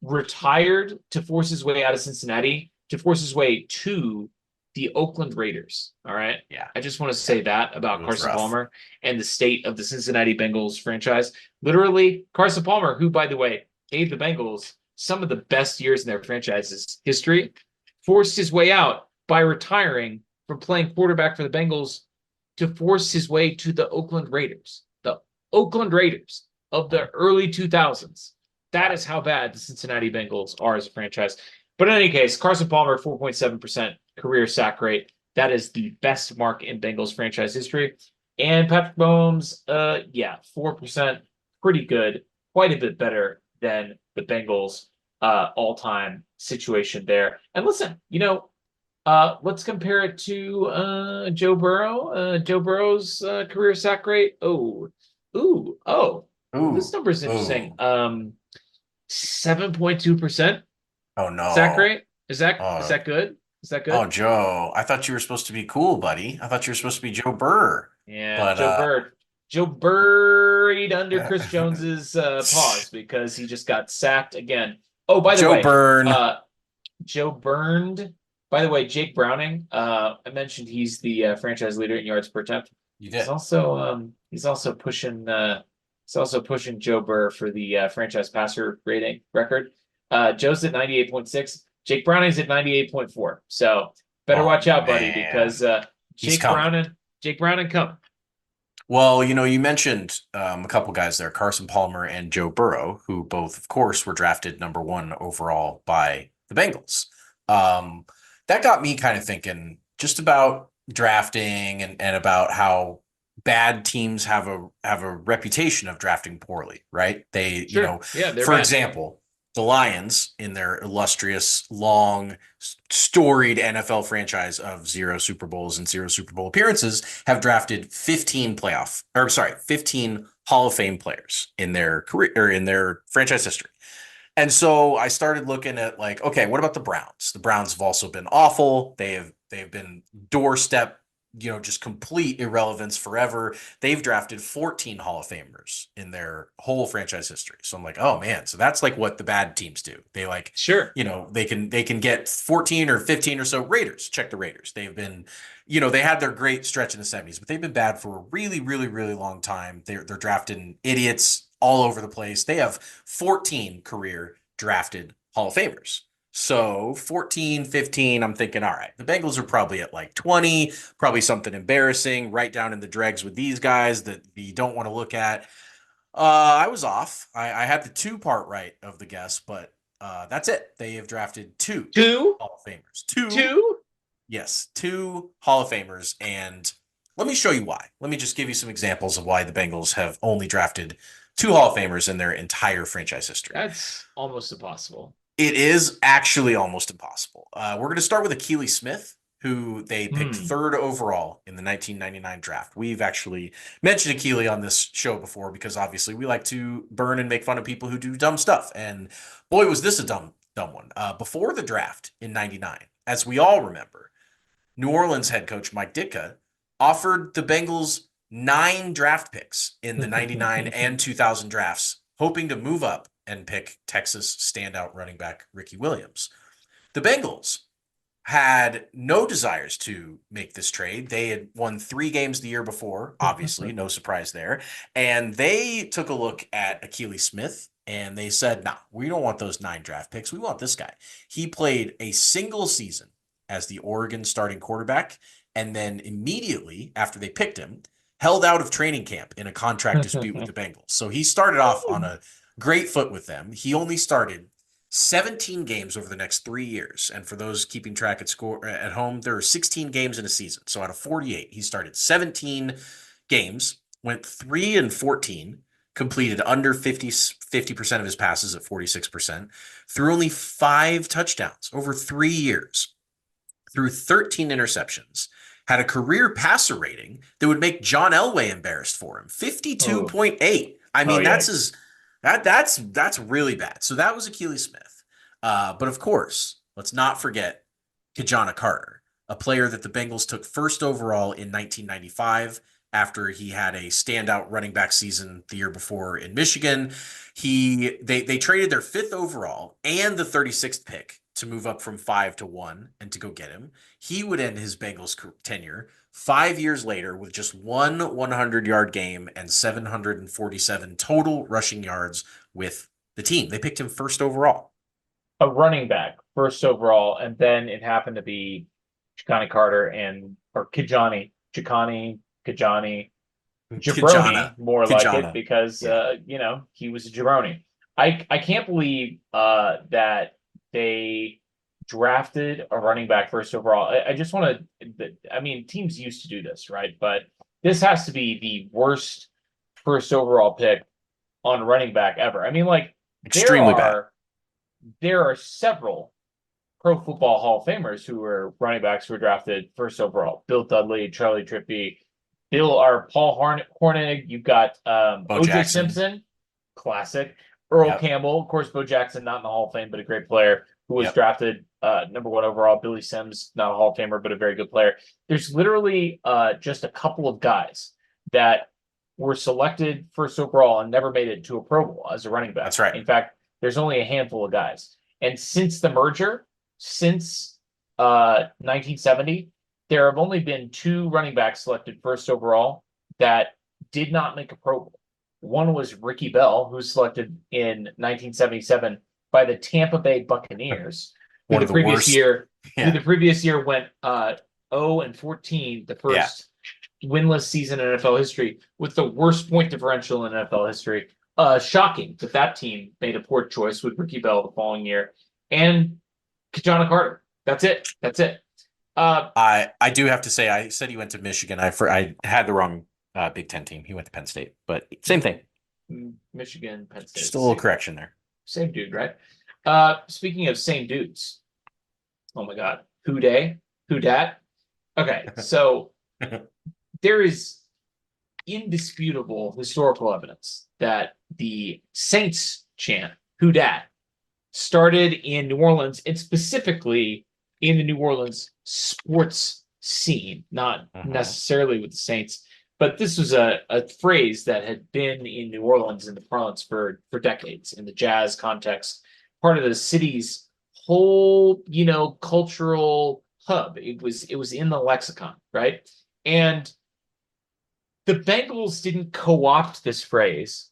retired to force his way out of Cincinnati, to force his way to the Oakland Raiders. All right. Yeah. I just want to say that about Carson Palmer and the state of the Cincinnati Bengals franchise. Literally, Carson Palmer, who, by the way, gave the Bengals some of the best years in their franchise's history, forced his way out by retiring from playing quarterback for the Bengals to force his way to the Oakland Raiders. The Oakland Raiders of the early 2000s. That is how bad the Cincinnati Bengals are as a franchise. But in any case, Carson Palmer, 4.7% career sack rate. That is the best mark in Bengals franchise history. And Patrick Mahomes, 4%, pretty good. Quite a bit better than the Bengals all-time situation there. And listen, let's compare it to Joe Burrow. Joe Burrow's career sack rate. This number is interesting. 7.2%. Oh no. Sack rate? Is that good? Is that good? Oh, Joe. I thought you were supposed to be cool, buddy. I thought you were supposed to be Joe Burr. Yeah, but, Joe Burr. Joe buried under Chris Jones's paws because he just got sacked again. Oh, by the way, Joe burned. By the way, Jake Browning. I mentioned he's the franchise leader in yards per attempt. You did. He's also pushing Joe Burr for the franchise passer rating record. Joe's at 98.6. Jake Browning's at 98.4. So better watch out, buddy, because Jake Browning coming. Well, you mentioned a couple guys there, Carson Palmer and Joe Burrow, who both, of course, were drafted number 1 overall by the Bengals. That got me kind of thinking just about drafting and about how bad teams have a reputation of drafting poorly, right? They, for example, the Lions, in their illustrious, long, storied NFL franchise of 0 Super Bowls and 0 Super Bowl appearances, have drafted 15 Hall of Fame players in their career or in their franchise history. And so I started looking at okay, what about the Browns? The Browns have also been awful. They've been doorstep, just complete irrelevance forever. They've drafted 14 Hall of Famers in their whole franchise history. So I'm like, oh man, so that's what the bad teams do. They they can get 14 or 15 or so. Raiders, check the Raiders. They've been, they had their great stretch in the 70s, but they've been bad for a really, really, really long time. They're drafting idiots all over the place. They have 14 career drafted Hall of Famers. So 14, 15, I'm thinking, all right, the Bengals are probably at 20, probably something embarrassing right down in the dregs with these guys that you don't want to look at. I was off. I had the 2-part right of the guess, but that's it. They have drafted 2 Hall of Famers. Two? Yes, 2 Hall of Famers, and let me show you why. Let me just give you some examples of why the Bengals have only drafted 2 Hall of Famers in their entire franchise history. That's almost impossible. It is actually almost impossible. We're going to start with Akili Smith, who they picked 3rd overall in the 1999 draft. We've actually mentioned Akili on this show before because obviously we like to burn and make fun of people who do dumb stuff. And boy, was this a dumb one. Before the draft in 99, as we all remember, New Orleans head coach Mike Ditka offered the Bengals 9 draft picks in the 99 and 2000 drafts, hoping to move up and pick Texas standout running back Ricky Williams. The Bengals had no desires to make this trade. They had won 3 games the year before, obviously, no surprise there. And they took a look at Akili Smith and they said, nah, we don't want those 9 draft picks. We want this guy. He played a single season as the Oregon starting quarterback, and then immediately after they picked him, held out of training camp in a contract dispute with the Bengals. So he started off on a great foot with them. He only started 17 games over the next 3 years. And for those keeping track at home, there are 16 games in a season. So out of 48, he started 17 games, went 3-14, completed under 50% of his passes at 46%, threw only 5 touchdowns over 3 years, threw 13 interceptions, had a career passer rating that would make John Elway embarrassed for him, 52.8. I mean, that's really bad. So that was Akili Smith. But of course, let's not forget Kajana Carter, a player that the Bengals took 1st overall in 1995 after he had a standout running back season the year before in Michigan. They traded their 5th overall and the 36th pick to move up from 5 to 1 and to go get him. He would end his Bengals tenure 5 years later with just 1 100-yard game and 747 total rushing yards with the team. They picked him 1st overall. A running back, 1st overall, and then it happened to be Chicani Carter Jabroni, more like it, because he was a jabroni. I can't believe that they drafted a running back 1st overall. I just want to, I mean, teams used to do this, right? But this has to be the worst 1st overall pick on running back ever. I mean, like, extremely bad. There are several Pro Football Hall of Famers who were running backs who were drafted 1st overall. Bill Dudley, Charlie Trippi, Paul Hornig. You've got O.J. Simpson, classic. Earl Campbell, of course, Bo Jackson, not in the Hall of Fame, but a great player who was drafted number 1 overall. Billy Sims, not a Hall of Famer, but a very good player. There's literally just a couple of guys that were selected 1st overall and never made it to a Pro Bowl as a running back. That's right. In fact, there's only a handful of guys. And since the merger, since 1970, there have only been 2 running backs selected 1st overall that did not make a Pro Bowl. One was Ricky Bell, who was selected in 1977 by the Tampa Bay Buccaneers. Who the previous year went 0-14, the first winless season in NFL history, with the worst point differential in NFL history. Shocking that team made a poor choice with Ricky Bell the following year. And Kajana Carter. That's it. I do have to say, I said he went to Michigan. I had the wrong Big Ten team. He went to Penn State, but same thing. Michigan, Penn State. Just a little correction there. Same dude, right? Speaking of same dudes. Oh my God. Who dat? Okay, so there is indisputable historical evidence that the Saints chant, who dat, started in New Orleans, and specifically in the New Orleans sports scene, not necessarily with the Saints. But this was a phrase that had been in New Orleans in the parlance for decades in the jazz context, part of the city's whole, cultural hub. It was in the lexicon, right? And the Bengals didn't co-opt this phrase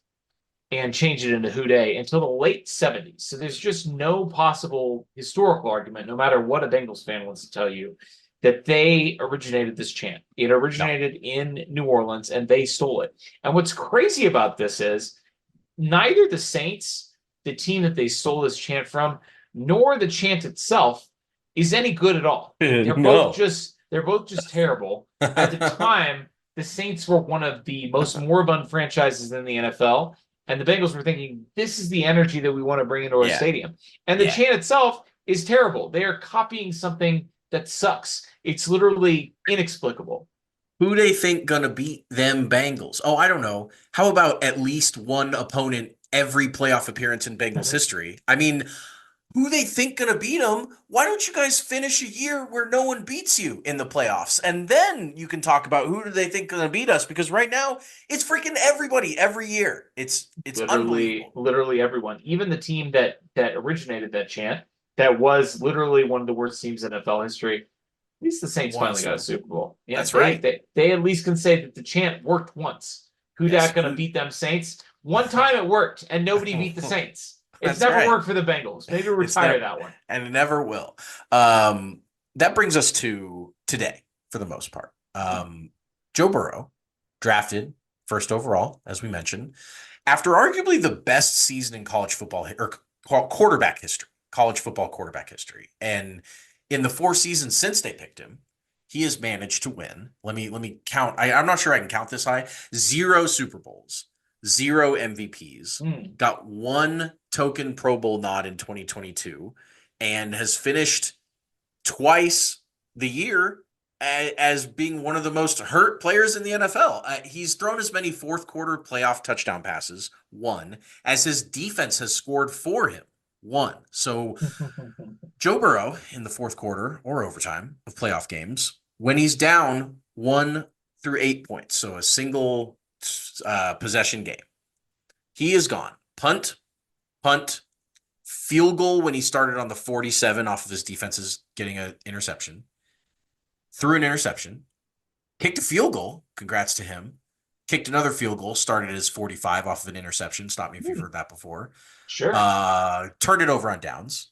and change it into Houday until the late 70s. So there's just no possible historical argument, no matter what a Bengals fan wants to tell you, that they originated this chant. It originated in New Orleans, and they stole it. And what's crazy about this is neither the Saints, the team that they stole this chant from, nor the chant itself is any good at all. They're No. they're both just terrible. At the time, the Saints were one of the most moribund franchises in the NFL, and the Bengals were thinking, this is the energy that we want to bring into our Yeah. stadium. And the Yeah. chant itself is terrible. They are copying something that sucks. It's literally inexplicable. Who they think gonna beat them Bengals? Oh, I don't know. How about at least one opponent every playoff appearance in Bengals history? I mean, who they think gonna beat them? Why don't you guys finish a year where no one beats you in the playoffs, and then you can talk about who do they think gonna beat us? Because right now it's freaking everybody every year. It's unbelievable. Literally everyone, even the team that originated that chant, that was literally one of the worst teams in NFL history. At least the Saints finally got a Super Bowl. Yeah, that's right. They at least can say that the chant worked once. Who's that going to beat them Saints? One time it worked, and nobody beat the Saints. It's never worked for the Bengals. Maybe retire that one. And it never will. That brings us to today, for the most part. Joe Burrow, drafted first overall, as we mentioned, after arguably the best season in college football or quarterback history, college football quarterback history. And in the 4 seasons since they picked him, he has managed to win. Let me count. I'm not sure I can count this high. 0 Super Bowls, 0 MVPs, got 1 token Pro Bowl nod in 2022, and has finished twice the year as being one of the most hurt players in the NFL. He's thrown as many fourth quarter playoff touchdown passes, 1, as his defense has scored for him, 1. So Joe Burrow in the fourth quarter or overtime of playoff games, when he's down 1 through 8 points, so a single possession game, he is gone. Punt, field goal when he started on the 47 off of his defenses getting an interception, threw an interception, kicked a field goal, congrats to him, kicked another field goal, started at his 45 off of an interception, stop me if you've heard that before. Sure. Turned it over on downs.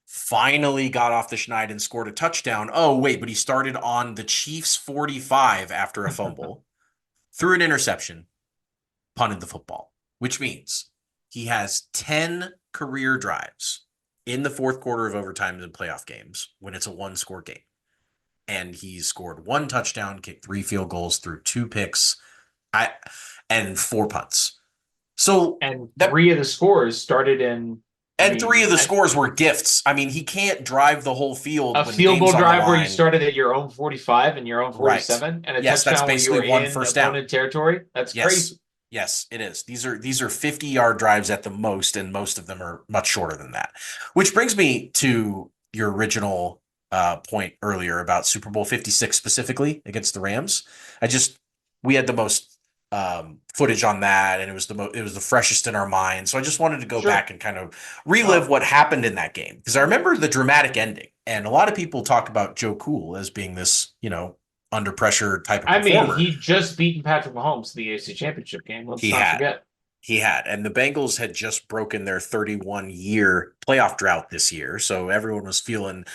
Finally got off the schneid and scored a touchdown. Oh, wait, but he started on the Chiefs 45 after a fumble, threw an interception, punted the football, which means he has 10 career drives in the fourth quarter of overtime in playoff games when it's a 1-score game. And he's scored 1 touchdown, kicked 3 field goals, threw 2 picks, and 4 punts. So and 3 of the scores started in. And 3 of the scores were gifts. I mean, he can't drive the whole field. A field goal drive where you started at your own 45 and your own 47, right. And a touchdown that's basically where you were in first down territory. That's crazy. Yes, it is. These are 50-yard drives at the most, and most of them are much shorter than that. Which brings me to your original point earlier about Super Bowl 56 specifically against the Rams. We had the most footage on that, and it was the freshest in our minds. So I just wanted to go back and kind of relive what happened in that game, because I remember the dramatic ending, and a lot of people talk about Joe Cool as being this, under pressure type of performer. I mean, he just beaten Patrick Mahomes in the AFC Championship game. Let's not forget. He had, and the Bengals had just broken their 31-year playoff drought this year, so everyone was feeling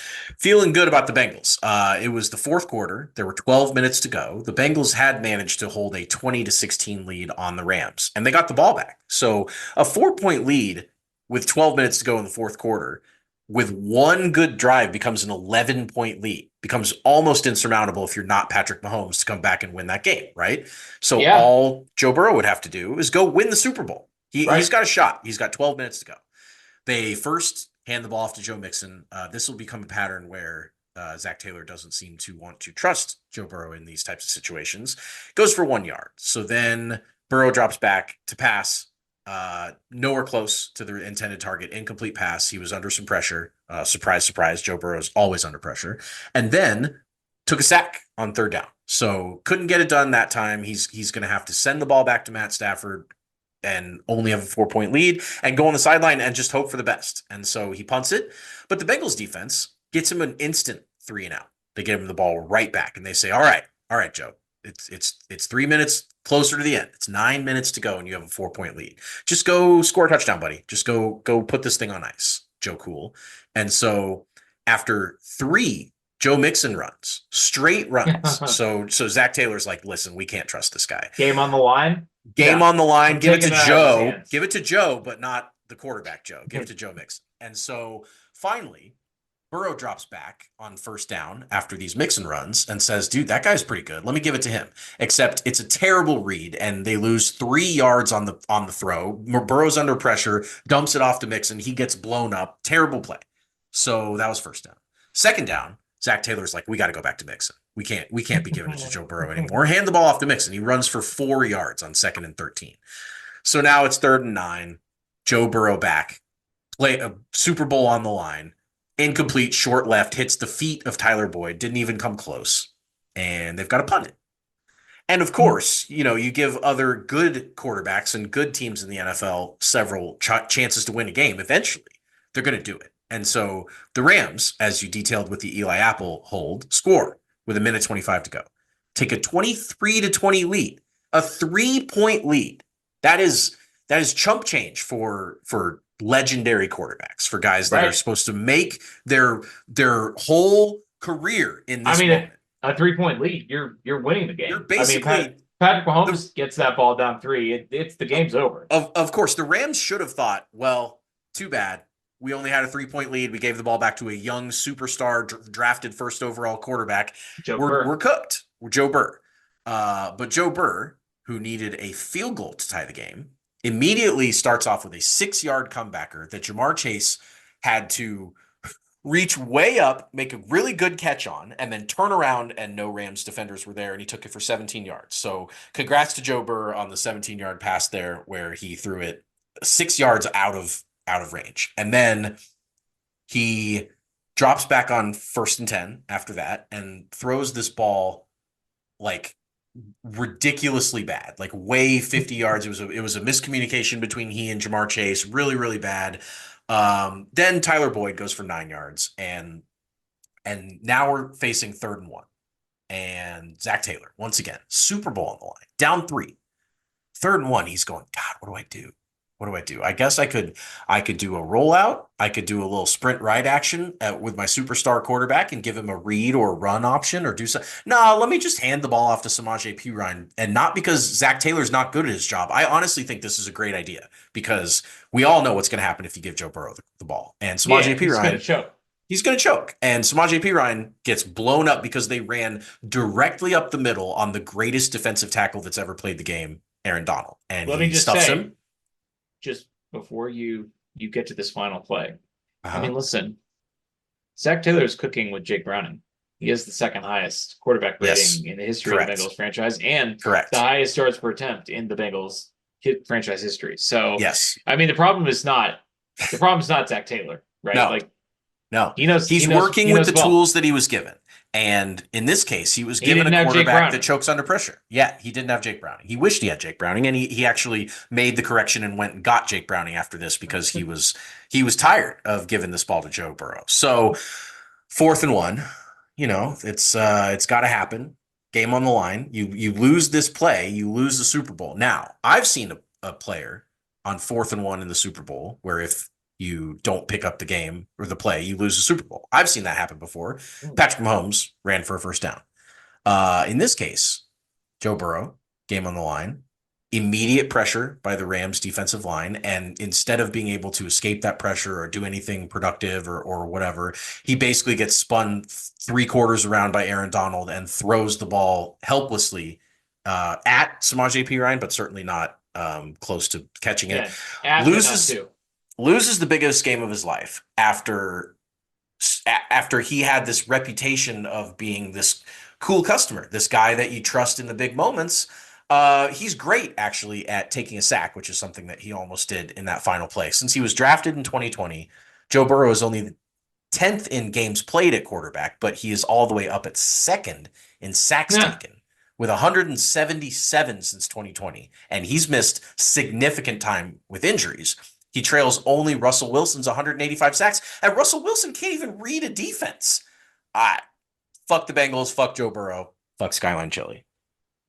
good about the Bengals. It was the fourth quarter. There were 12 minutes to go. The Bengals had managed to hold a 20-16 lead on the Rams, and they got the ball back. So a 4-point lead with 12 minutes to go in the fourth quarter with 1 good drive becomes an 11-point lead, becomes almost insurmountable if you're not Patrick Mahomes to come back and win that game, right? So all Joe Burrow would have to do is go win the Super Bowl. He's got a shot. He's got 12 minutes to go. They first hand the ball off to Joe Mixon. This will become a pattern where Zach Taylor doesn't seem to want to trust Joe Burrow in these types of situations. Goes for 1 yard. So then Burrow drops back to pass. Nowhere close to the intended target, incomplete pass. He was under some pressure. Surprise, surprise. Joe Burrow's always under pressure. And then took a sack on 3rd down. So couldn't get it done that time. He's going to have to send the ball back to Matt Stafford and only have a 4-point lead and go on the sideline and just hope for the best. And so he punts it. But the Bengals defense gets him an instant 3 and out. They give him the ball right back and they say, all right, Joe. It's 3 minutes closer to the end. It's 9 minutes to go and you have a 4-point lead. Just go score a touchdown, buddy. Just go put this thing on ice, Joe Cool. And so after 3 Joe Mixon runs, straight runs. So Zach Taylor's like, listen, we can't trust this guy. Game on the line. On the line. Give it to Joe. Give it to Joe, but not the quarterback Joe. Give it to Joe Mixon. And so finally, Burrow drops back on first down after these Mixon runs and says, dude, that guy's pretty good. Let me give it to him. Except it's a terrible read, and they lose 3 yards on the throw. Burrow's under pressure, dumps it off to Mixon. He gets blown up. Terrible play. So that was first down. Second down, Zach Taylor's like, we got to go back to Mixon. We can't be giving it to Joe Burrow anymore. Hand the ball off to Mixon. He runs for 4 yards on 2nd and 13. So now it's 3rd and 9. Joe Burrow back. Play a Super Bowl on the line. Incomplete, short left, hits the feet of Tyler Boyd, didn't even come close, and they've got to punt it. And of course, you give other good quarterbacks and good teams in the NFL several chances to win a game. Eventually, they're going to do it. And so the Rams, as you detailed with the Eli Apple hold, score with 1:25 to go. Take a 23-20 lead, a 3-point lead. That is chump change for legendary quarterbacks, for guys that are supposed to make their whole career in this moment. A 3-point lead, you're winning the game. You're basically Patrick Mahomes gets that ball down 3. It's the game's over. Of course, the Rams should have thought, well, too bad. We only had a 3-point lead. We gave the ball back to a young superstar drafted first overall quarterback. We're cooked. We're Joe Burr. But Joe Burr, who needed a field goal to tie the game, immediately starts off with a 6-yard comebacker that Jamar Chase had to reach way up, make a really good catch on, and then turn around, and no Rams defenders were there, and he took it for 17 yards. So congrats to Joe Burr on the 17-yard pass there, where he threw it 6 yards out of range. And then he drops back on 1st and 10 after that and throws this ball like ridiculously bad, like way 50 yards. It was a miscommunication between he and Jamar Chase, really, really bad. Then Tyler Boyd goes for 9 yards, and now we're facing 3rd and 1. And Zach Taylor, once again, Super Bowl on the line, down 3. 3rd and 1, he's going, God, what do I do? What do I do? I guess I could do a rollout. I could do a little sprint right action with my superstar quarterback and give him a read or a run option or do something. No, let me just hand the ball off to Samaje Perine. And not because Zach Taylor's not good at his job. I honestly think this is a great idea because we all know what's going to happen if you give Joe Burrow the ball. And Samaje Perine, he's going to choke. And Samaje Perine gets blown up because they ran directly up the middle on the greatest defensive tackle that's ever played the game, Aaron Donald. And he stuffs him. Just before you get to this final play, I mean, listen, Zach Taylor is cooking with Jake Browning. He is the 2nd highest quarterback rating in the history of the Bengals franchise, and the highest yards per attempt in the Bengals franchise history. So, I mean, the problem is not Zach Taylor, right? No, he's working with the tools that he was given. And in this case, he was given a quarterback that chokes under pressure. Yeah, he didn't have Jake Browning. He wished he had Jake Browning, and he actually made the correction and went and got Jake Browning after this because he was tired of giving this ball to Joe Burrow. So 4th and 1, it's got to happen. Game on the line. You lose this play, you lose the Super Bowl. Now, I've seen a player on 4th and 1 in the Super Bowl where if you don't pick up the game or the play, you lose the Super Bowl. I've seen that happen before. Patrick Mahomes ran for a 1st down. In this case, Joe Burrow, game on the line, immediate pressure by the Rams defensive line. And instead of being able to escape that pressure or do anything productive or whatever, he basically gets spun 3/4 around by Aaron Donald and throws the ball helplessly at Samaje Perine, but certainly not close to catching it. Loses the biggest game of his life after he had this reputation of being this cool customer, this guy that you trust in the big moments. He's great actually at taking a sack, which is something that he almost did in that final play. Since he was drafted in 2020, Joe Burrow is only 10th in games played at quarterback, but he is all the way up at 2nd in sacks taken with 177 since 2020. And he's missed significant time with injuries. He trails only Russell Wilson's 185 sacks, and Russell Wilson can't even read a defense. Fuck the Bengals, fuck Joe Burrow, fuck Skyline Chili.